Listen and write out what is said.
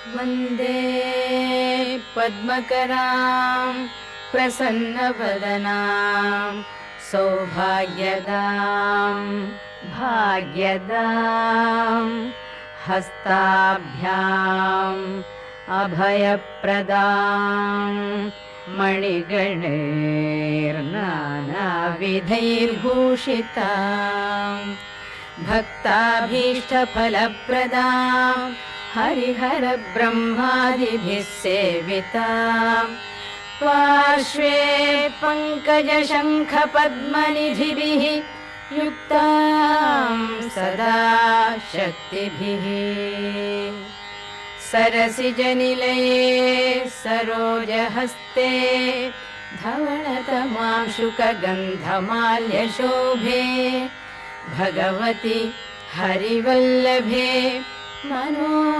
वन्दे पद्मकरां प्रसन्नवदनां सौभाग्यदां भाग्यदां हस्ताभ्याम् अभयप्रदां मणिगणैर्नानाविधैर्भूषितां भक्ताभीष्टफलप्रदां हरिहरब्रह्मादिभिः सेवितां पार्श्वे पङ्कजशङ्खपद्मनिधिभिः युक्तां सदा शक्तिभिः सरसिजनिलये सरोजहस्ते धवळतमांशुकगन्धमाल्यशोभे भगवति हरिवल्लभे मनो